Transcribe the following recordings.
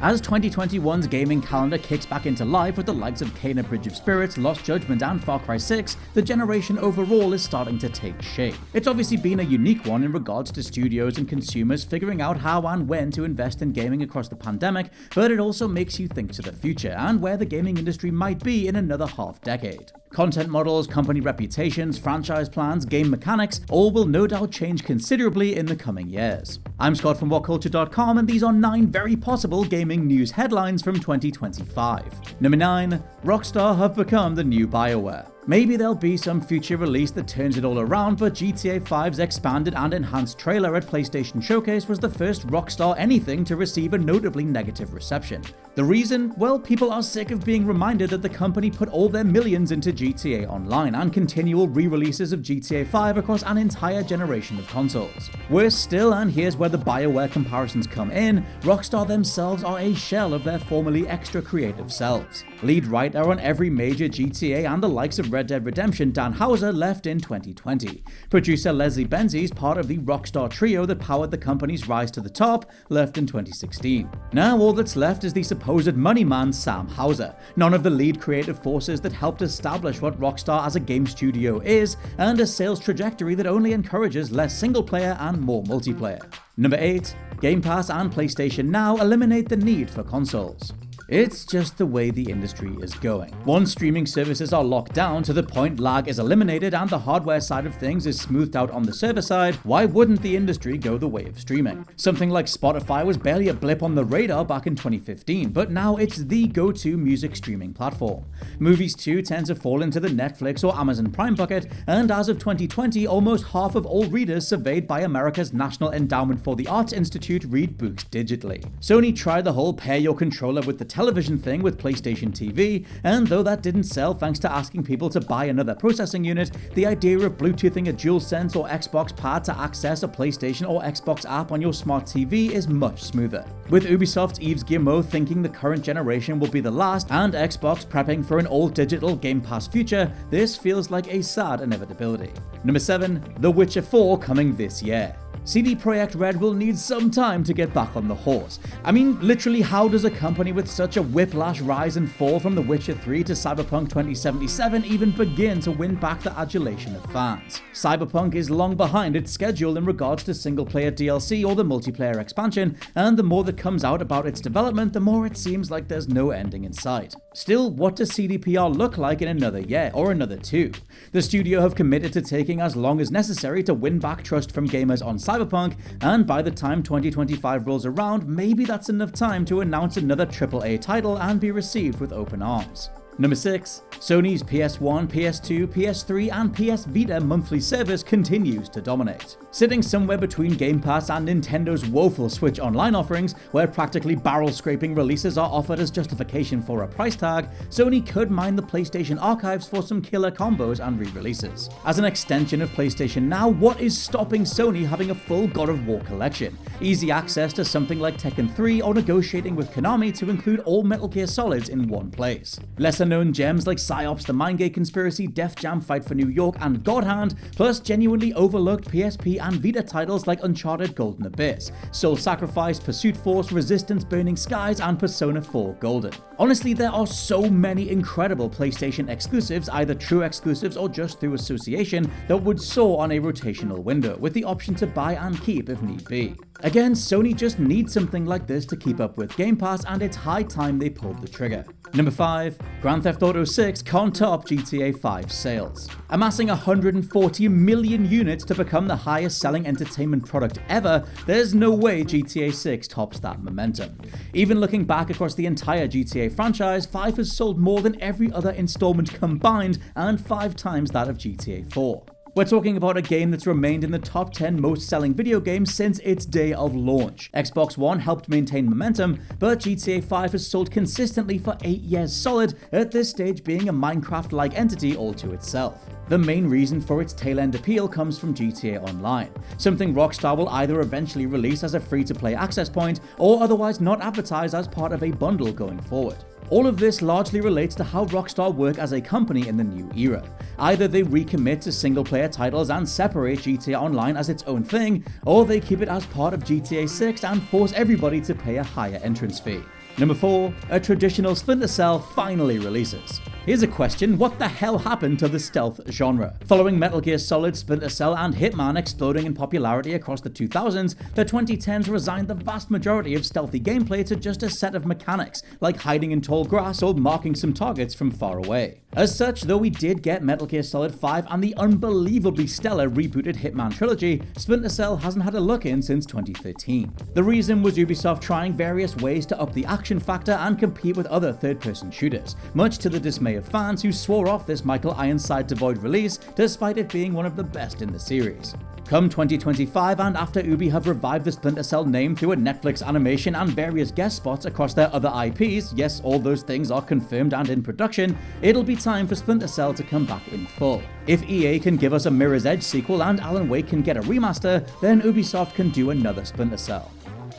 As 2021's gaming calendar kicks back into life with the likes of Kena Bridge of Spirits, Lost Judgment and Far Cry 6, the generation overall is starting to take shape. It's obviously been a unique one in regards to studios and consumers figuring out how and when to invest in gaming across the pandemic, but it also makes you think to the future and where the gaming industry might be in another half decade. Content models, company reputations, franchise plans, game mechanics, all will no doubt change considerably in the coming years. I'm Scott from WhatCulture.com and these are 9 very possible gaming news headlines from 2025. Number 9. Rockstar have become the new Bioware. Maybe there'll be some future release that turns it all around, but GTA 5's expanded and enhanced trailer at PlayStation Showcase was the first Rockstar anything to receive a notably negative reception. The reason? Well, people are sick of being reminded that the company put all their millions into GTA Online and continual re-releases of GTA 5 across an entire generation of consoles. Worse still, and here's where the Bioware comparisons come in, Rockstar themselves are a shell of their formerly extra creative selves. Lead writer on every major GTA and the likes of Red Dead Redemption, Dan Houser, left in 2020. Producer Leslie Benzies, part of the Rockstar trio that powered the company's rise to the top, left in 2016. Now all that's left is the supposed money man Sam Houser, none of the lead creative forces that helped establish what Rockstar as a game studio is, and a sales trajectory that only encourages less single player and more multiplayer. Number 8. Game Pass and PlayStation Now eliminate the need for consoles. It's just the way the industry is going. Once streaming services are locked down to the point lag is eliminated and the hardware side of things is smoothed out on the server side, why wouldn't the industry go the way of streaming? Something like Spotify was barely a blip on the radar back in 2015, but now it's the go-to music streaming platform. Movies too tend to fall into the Netflix or Amazon Prime bucket, and as of 2020, almost half of all readers surveyed by America's National Endowment for the Arts Institute read books digitally. Sony tried the whole pair your controller with the television thing with PlayStation TV, and though that didn't sell thanks to asking people to buy another processing unit, the idea of Bluetoothing a DualSense or Xbox pad to access a PlayStation or Xbox app on your smart TV is much smoother. With Ubisoft's Yves Guillemot thinking the current generation will be the last, and Xbox prepping for an all-digital Game Pass future, this feels like a sad inevitability. Number 7. The Witcher 4 coming this year. CD Projekt Red will need some time to get back on the horse. I mean, literally, how does a company with such a whiplash rise and fall from The Witcher 3 to Cyberpunk 2077 even begin to win back the adulation of fans? Cyberpunk is long behind its schedule in regards to single-player DLC or the multiplayer expansion, and the more that comes out about its development, the more it seems like there's no ending in sight. Still, what does CDPR look like in another year or another 2? The studio have committed to taking as long as necessary to win back trust from gamers on Cyberpunk, and by the time 2025 rolls around, maybe that's enough time to announce another AAA title and be received with open arms. Number 6. Sony's PS1, PS2, PS3 and PS Vita monthly service continues to dominate. Sitting somewhere between Game Pass and Nintendo's woeful Switch Online offerings, where practically barrel-scraping releases are offered as justification for a price tag, Sony could mine the PlayStation archives for some killer combos and re-releases. As an extension of PlayStation Now, what is stopping Sony having a full God of War collection, easy access to something like Tekken 3, or negotiating with Konami to include all Metal Gear Solids in one place? Lesser-known gems like Psyops, The Mindgate Conspiracy, Def Jam Fight for New York, and God Hand, plus genuinely overlooked PSP and Vita titles like Uncharted Golden Abyss, Soul Sacrifice, Pursuit Force, Resistance Burning Skies, and Persona 4 Golden. Honestly, there are so many incredible PlayStation exclusives, either true exclusives or just through association, that would soar on a rotational window, with the option to buy and keep if need be. Again, Sony just needs something like this to keep up with Game Pass, and it's high time they pulled the trigger. Number 5. Grand Theft Auto 6 can't top GTA 5 sales. Amassing 140 million units to become the highest selling entertainment product ever, there's no way GTA 6 tops that momentum. Even looking back across the entire GTA franchise, 5 has sold more than every other installment combined, and 5 times that of GTA 4. We're talking about a game that's remained in the top 10 most selling video games since its day of launch. Xbox One helped maintain momentum, but GTA 5 has sold consistently for 8 years solid, at this stage being a Minecraft-like entity all to itself. The main reason for its tail-end appeal comes from GTA Online, something Rockstar will either eventually release as a free-to-play access point, or otherwise not advertise as part of a bundle going forward. All of this largely relates to how Rockstar work as a company in the new era. Either they recommit to single-player titles and separate GTA Online as its own thing, or they keep it as part of GTA 6 and force everybody to pay a higher entrance fee. Number 4. A traditional Splinter Cell finally releases. Here's a question: what the hell happened to the stealth genre? Following Metal Gear Solid, Splinter Cell, and Hitman exploding in popularity across the 2000s, the 2010s resigned the vast majority of stealthy gameplay to just a set of mechanics, like hiding in tall grass or marking some targets from far away. As such, though we did get Metal Gear Solid 5 and the unbelievably stellar rebooted Hitman trilogy, Splinter Cell hasn't had a look in since 2013. The reason was Ubisoft trying various ways to up the action factor and compete with other third-person shooters, much to the dismay of fans who swore off this Michael Ironside devoid release despite it being one of the best in the series. Come 2025, and after Ubi have revived the Splinter Cell name through a Netflix animation and various guest spots across their other IPs, yes, all those things are confirmed and in production, it'll be time for Splinter Cell to come back in full. If EA can give us a Mirror's Edge sequel and Alan Wake can get a remaster, then Ubisoft can do another Splinter Cell.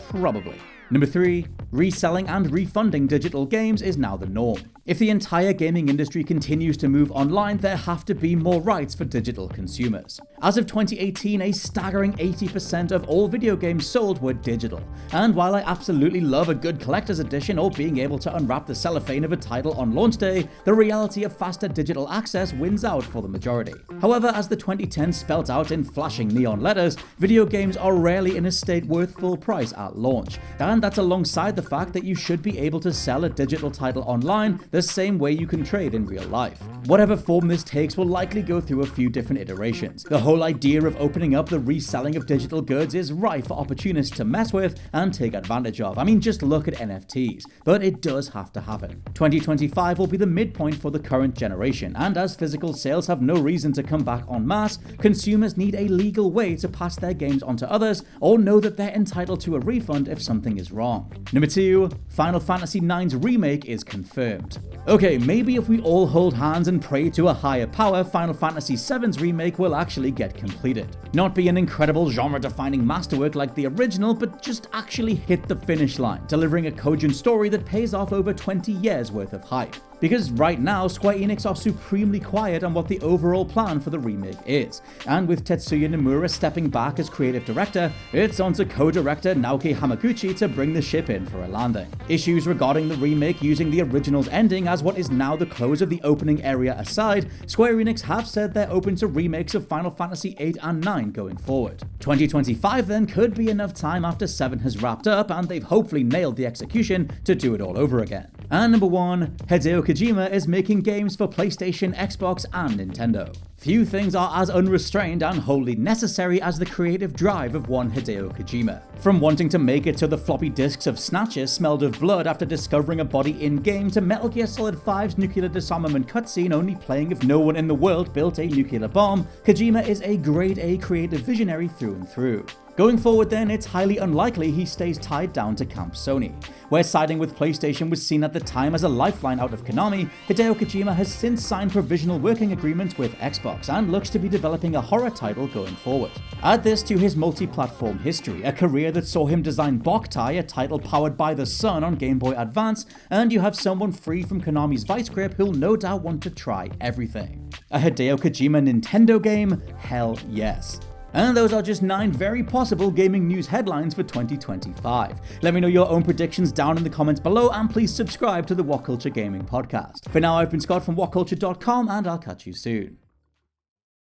Probably. Number 3. Reselling and refunding digital games is now the norm. If the entire gaming industry continues to move online, there have to be more rights for digital consumers. As of 2018, a staggering 80% of all video games sold were digital. And while I absolutely love a good collector's edition or being able to unwrap the cellophane of a title on launch day, the reality of faster digital access wins out for the majority. However, as the 2010s spelt out in flashing neon letters, video games are rarely in a state worth full price at launch. And that's alongside the fact that you should be able to sell a digital title online the same way you can trade in real life. Whatever form this takes will likely go through a few different iterations. The whole idea of opening up the reselling of digital goods is rife for opportunists to mess with and take advantage of. I mean, just look at NFTs. But it does have to happen. 2025 will be the midpoint for the current generation, and as physical sales have no reason to come back en masse, consumers need a legal way to pass their games on to others or know that they're entitled to a refund if something is wrong. Number 2. Final Fantasy IX's remake is confirmed. Okay, maybe if we all hold hands and pray to a higher power, Final Fantasy VII's remake will actually get completed. Not be an incredible genre-defining masterwork like the original, but just actually hit the finish line, delivering a cogent story that pays off over 20 years worth of hype. Because right now, Square Enix are supremely quiet on what the overall plan for the remake is. And with Tetsuya Nomura stepping back as creative director, it's on to co-director Naoki Hamaguchi to bring the ship in for a landing. Issues regarding the remake using the original's ending as what is now the close of the opening area aside, Square Enix have said they're open to remakes of Final Fantasy VIII and IX going forward. 2025 then could be enough time after 7 has wrapped up and they've hopefully nailed the execution to do it all over again. And number 1, Hideo Kojima is making games for PlayStation, Xbox, and Nintendo. Few things are as unrestrained and wholly necessary as the creative drive of one Hideo Kojima. From wanting to make it to the floppy disks of Snatches smelled of blood after discovering a body in-game to Metal Gear Solid 5's nuclear disarmament cutscene only playing if no one in the world built a nuclear bomb, Kojima is a grade A creative visionary through and through. Going forward then, it's highly unlikely he stays tied down to Camp Sony. Where siding with PlayStation was seen at the time as a lifeline out of Konami, Hideo Kojima has since signed provisional working agreements with Xbox and looks to be developing a horror title going forward. Add this to his multi-platform history, a career that saw him design Boktai, a title powered by the sun on Game Boy Advance, and you have someone free from Konami's vice grip who'll no doubt want to try everything. A Hideo Kojima Nintendo game? Hell yes. And those are just 9 very possible gaming news headlines for 2025. Let me know your own predictions down in the comments below, and please subscribe to the WhatCulture Gaming Podcast. For now, I've been Scott from WhatCulture.com, and I'll catch you soon.